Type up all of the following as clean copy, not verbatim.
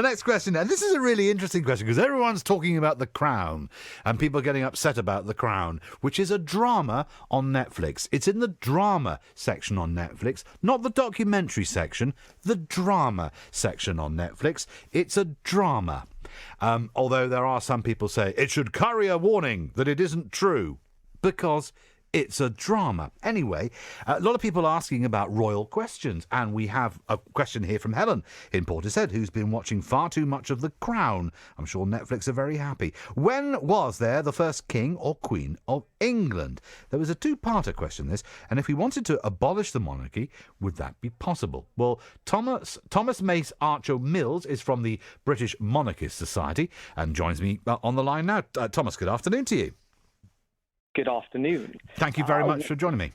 next question, and this is a really interesting question because everyone's talking about The Crown and people are getting upset about The Crown, which is a drama on Netflix. It's in the drama section on Netflix, not the documentary section, the drama section on Netflix. It's a drama. Although there are some people say it should carry a warning that it isn't true because it's a drama. Anyway, a lot of people are asking about royal questions, and we have a question here from Helen in Portishead, who's been watching far too much of The Crown. I'm sure Netflix are very happy. When was there the first king or queen of England? There was a two-parter question, this, and if we wanted to abolish the monarchy, would that be possible? Well, Thomas Mace-Archer-Mills is from the British Monarchy Society and joins me on the line now. Thomas, good afternoon to you. Good afternoon. Thank you very much for joining me.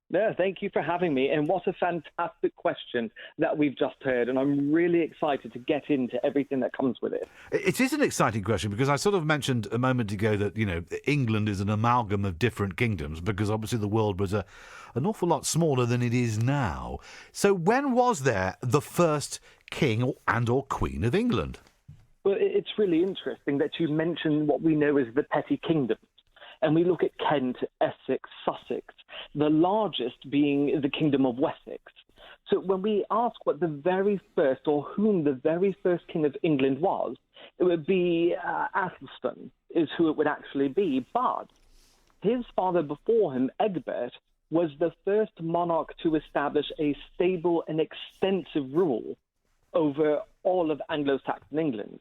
No, thank you for having me. And what a fantastic question that we've just heard. And I'm really excited to get into everything that comes with it. It is an exciting question because I sort of mentioned a moment ago that, you know, England is an amalgam of different kingdoms because obviously the world was an awful lot smaller than it is now. So when was there the first king or queen of England? Well, it's really interesting that you mentioned what we know as the petty kingdoms. And we look at Kent, Essex, Sussex, the largest being the Kingdom of Wessex. So when we ask what the very first or whom the very first King of England was, it would be Athelstan is who it would actually be. But his father before him, Egbert, was the first monarch to establish a stable and extensive rule over all of Anglo-Saxon England.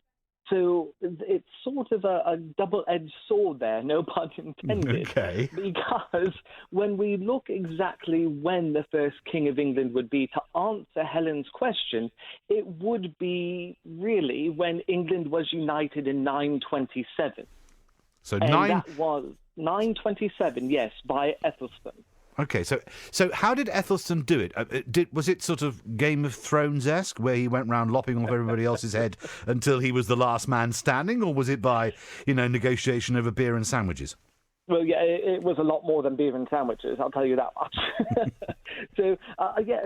So it's sort of a double-edged sword there, no pun intended. Okay. Because when we look exactly when the first King of England would be, to answer Helen's question, it would be really when England was united in 927. So that was 927, yes, by Athelstan. Okay, so how did Athelstan do it? Was it sort of Game of Thrones-esque, where he went round lopping off everybody else's head until he was the last man standing, or was it by, negotiation over beer and sandwiches? Well, yeah, it was a lot more than beer and sandwiches, I'll tell you that much. So,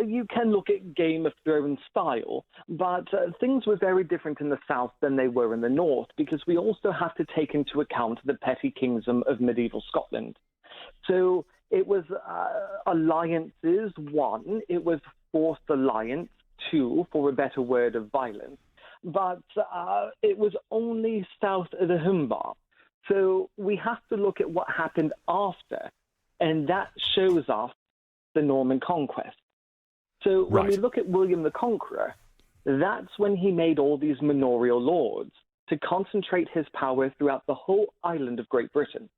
you can look at Game of Thrones style, but things were very different in the south than they were in the north, because we also have to take into account the petty kingdom of medieval Scotland. So it was alliances, one. It was forced alliance, two, for a better word of violence. But it was only south of the Humber. So we have to look at what happened after, and that shows us the Norman conquest. So when we look at William the Conqueror, that's when he made all these manorial lords to concentrate his power throughout the whole island of Great Britain.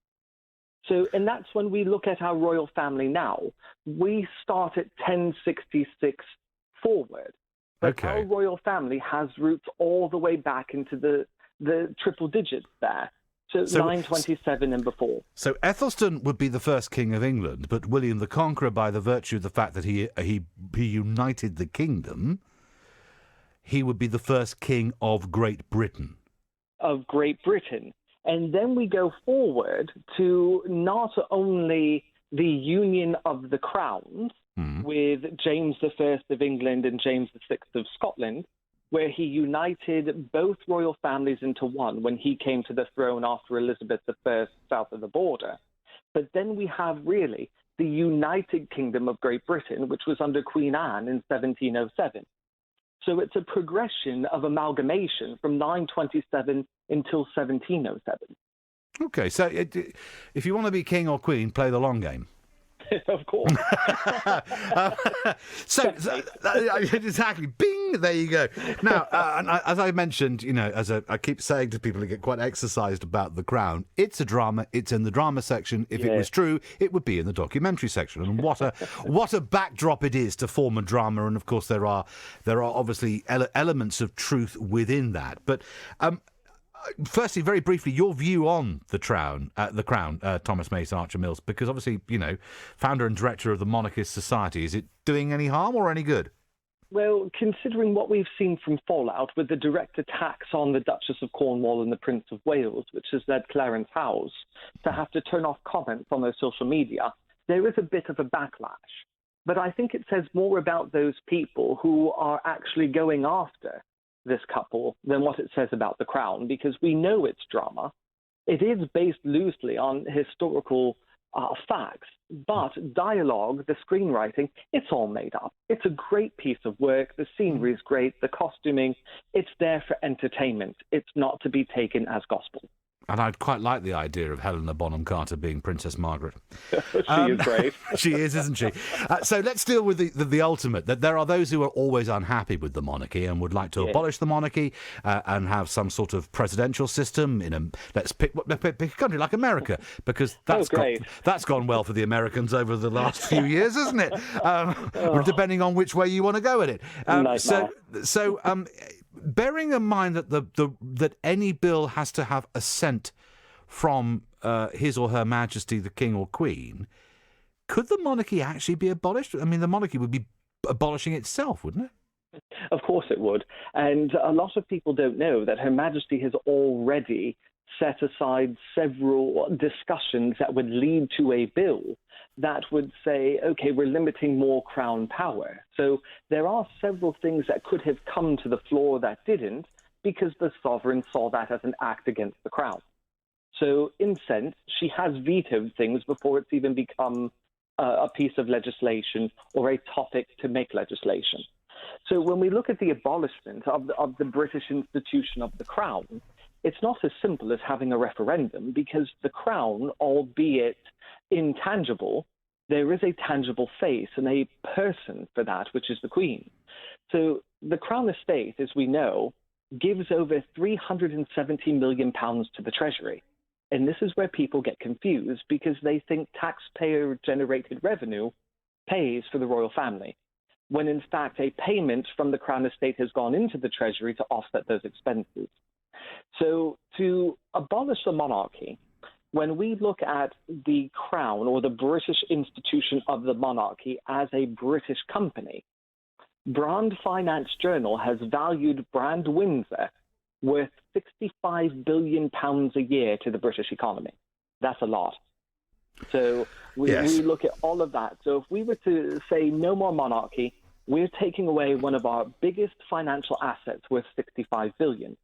So, and that's when we look at our royal family now. We start at 1066 forward. But our royal family has roots all the way back into the triple digits there. So 927 and before. So Athelstan would be the first king of England, but William the Conqueror, by the virtue of the fact that he united the kingdom, he would be the first king of Great Britain. Of Great Britain. And then we go forward to not only the union of the crowns with James I of England and James VI of Scotland, where he united both royal families into one when he came to the throne after Elizabeth I south of the border. But then we have really the United Kingdom of Great Britain, which was under Queen Anne in 1707. So it's a progression of amalgamation from 927 until 1707. Okay, so if you want to be king or queen, play the long game. Of course. Exactly. Bing! There you go. Now, as I mentioned, I keep saying to people who get quite exercised about The Crown, it's a drama. It's in the drama section. If it was true, it would be in the documentary section. And what a backdrop it is to form a drama. And of course, there are obviously elements of truth within that. But firstly, very briefly, your view on the Crown, Thomas Mace-Archer-Mills, because obviously, founder and director of the Monarchist Society, is it doing any harm or any good? Well, considering what we've seen from Fallout with the direct attacks on the Duchess of Cornwall and the Prince of Wales, which has led Clarence Howes to have to turn off comments on their social media, there is a bit of a backlash. But I think it says more about those people who are actually going after this couple than what it says about the Crown, because we know it's drama. It is based loosely on historical facts, but dialogue, the screenwriting, it's all made up. It's a great piece of work. The scenery is great. The costuming, it's there for entertainment. It's not to be taken as gospel. And I'd quite like the idea of Helena Bonham Carter being Princess Margaret. She is great. She is, isn't she? So let's deal with the ultimate. That there are those who are always unhappy with the monarchy and would like to abolish the monarchy and have some sort of presidential system in a. Let's pick a country like America, because that's gone well for the Americans over the last few years, isn't it? Depending on which way you want to go with it. Bearing in mind that that any bill has to have assent from His or Her Majesty the King or Queen, could the monarchy actually be abolished? I mean, the monarchy would be abolishing itself, wouldn't it? Of course it would. And a lot of people don't know that Her Majesty has already set aside several discussions that would lead to a bill that would say, okay, we're limiting more Crown power. So there are several things that could have come to the floor that didn't, because the sovereign saw that as an act against the Crown. So in sense, she has vetoed things before it's even become a piece of legislation or a topic to make legislation. So when we look at the abolishment of the British institution of the Crown, it's not as simple as having a referendum, because the Crown, albeit intangible, there is a tangible face and a person for that, which is the Queen. So the Crown Estate, as we know, gives over £370 million to the Treasury. And this is where people get confused, because they think taxpayer-generated revenue pays for the royal family, when in fact a payment from the Crown Estate has gone into the Treasury to offset those expenses. So to abolish the monarchy, when we look at the Crown or the British institution of the monarchy as a British company, Brand Finance Journal has valued Brand Windsor worth £65 billion a year to the British economy. That's a lot. So we look at all of that. So if we were to say no more monarchy, we're taking away one of our biggest financial assets worth £65 billion.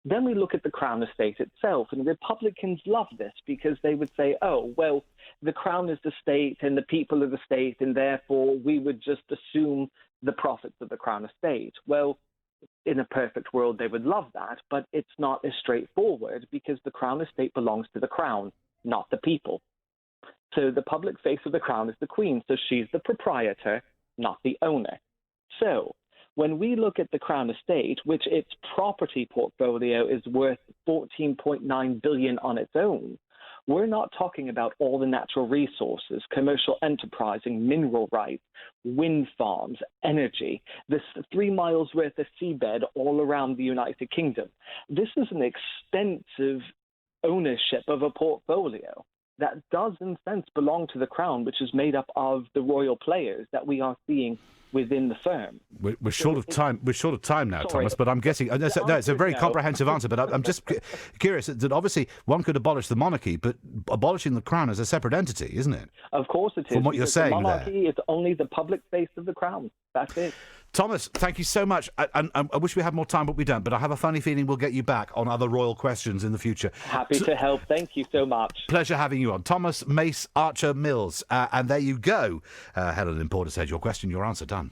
Then we look at the Crown Estate itself, and Republicans love this, because they would say, oh, well, the Crown is the state and the people are the state, and therefore we would just assume the profits of the Crown Estate. Well, in a perfect world, they would love that, but it's not as straightforward, because the Crown Estate belongs to the Crown, not the people. So the public face of the Crown is the Queen, so she's the proprietor, not the owner. So when we look at the Crown Estate, which its property portfolio is worth $14.9 billion on its own, we're not talking about all the natural resources, commercial enterprising, mineral rights, wind farms, energy, this 3 miles worth of seabed all around the United Kingdom. This is an extensive ownership of a portfolio that does in sense belong to the Crown, which is made up of the royal players that we are seeing within the firm. We're short of time. We're short of time now, Thomas. But I'm guessing it's a very comprehensive answer. But I'm just curious that obviously one could abolish the monarchy, but abolishing the Crown is a separate entity, isn't it? Of course it is. From what you're saying, the monarchy is only the public face of the Crown. That's it. Thomas, thank you so much. I wish we had more time, but we don't. But I have a funny feeling we'll get you back on other royal questions in the future. Happy to help. Thank you so much. Pleasure having you on. Thomas Mace-Archer-Mills. And there you go. Helen in Portishead, your question, your answer done.